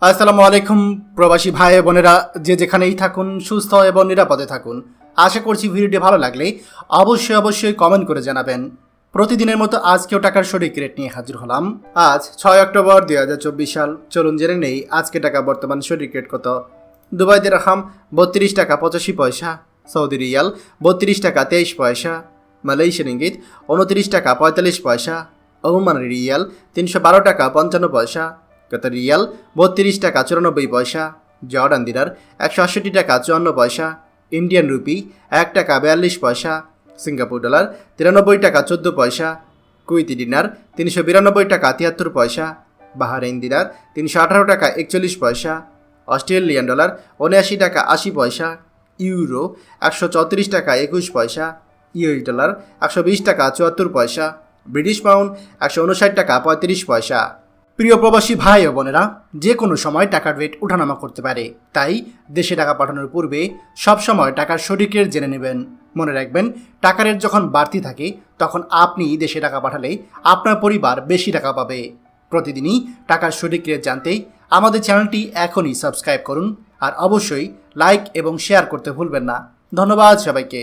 আসসালামু আলাইকুম প্রবাসী ভাই বোনেরা, যে যেখানেই থাকুন সুস্থ এবং নিরাপদে থাকুন। আশা করছি ভিডিওটি ভালো লাগলে অবশ্যই কমেন্ট করে জানাবেন। প্রতিদিনের মতো আজকেও টাকার সঠিক রেট নিয়ে হাজির হলাম। আজ 6 অক্টোবর 2024 সাল। চলুন জেনে নেই আজকে টাকা বর্তমান সঠিক রেট কত। দুবাই দিরহাম 32 টাকা 85 পয়সা, সৌদি রিয়াল 32 টাকা 23 পয়সা, মালয়েশিয়ান রিঙ্গিত 29 টাকা 45 পয়সা, ওমান রিয়াল 312 টাকা 55 পয়সা, কাতার রিয়াল 32 টাকা 94 পয়সা, জর্ডান দিনার 168 টাকা 54 পয়সা, ইন্ডিয়ান রুপি 1 টাকা 42 পয়সা, সিঙ্গাপুর ডলার 93 টাকা 14 পয়সা, কুইতি দিনার 392 টাকা 73 পয়সা, বাহারাইন দিনার 318 টাকা 41 পয়সা, অস্ট্রেলিয়ান ডলার 79 টাকা 80 পয়সা, ইউরো 134 টাকা 21 পয়সা, ইউএস ডলার 120 টাকা 74 পয়সা, ব্রিটিশ পাউন্ড 159 টাকা 35 পয়সা। প্রিয় প্রবাসী ভাই ও বোনেরা, যে কোনো সময় টাকার রেট ওঠানামা করতে পারে, তাই দেশে টাকা পাঠানোর পূর্বে সবসময় টাকার সঠিক রেট জেনে নেবেন। মনে রাখবেন, টাকার রেট যখন বাড়তি থাকে তখন আপনি দেশে টাকা পাঠালে আপনার পরিবার বেশি টাকা পাবে। প্রতিদিনই টাকার সঠিক রেট জানতে আমাদের চ্যানেলটি এখনই সাবস্ক্রাইব করুন, আর অবশ্যই লাইক এবং শেয়ার করতে ভুলবেন না। ধন্যবাদ সবাইকে।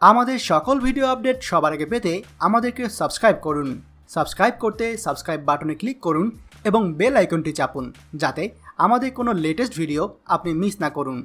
আমাদের সকল ভিডিও আপডেট সবার আগে পেতে আমাদেরকে সাবস্ক্রাইব করুন। সাবস্ক্রাইব করতে সাবস্ক্রাইব বাটনে ক্লিক করুন এবং বেল আইকনটি চাপুন, যাতে আমাদের কোনো লেটেস্ট ভিডিও আপনি মিস না করুন।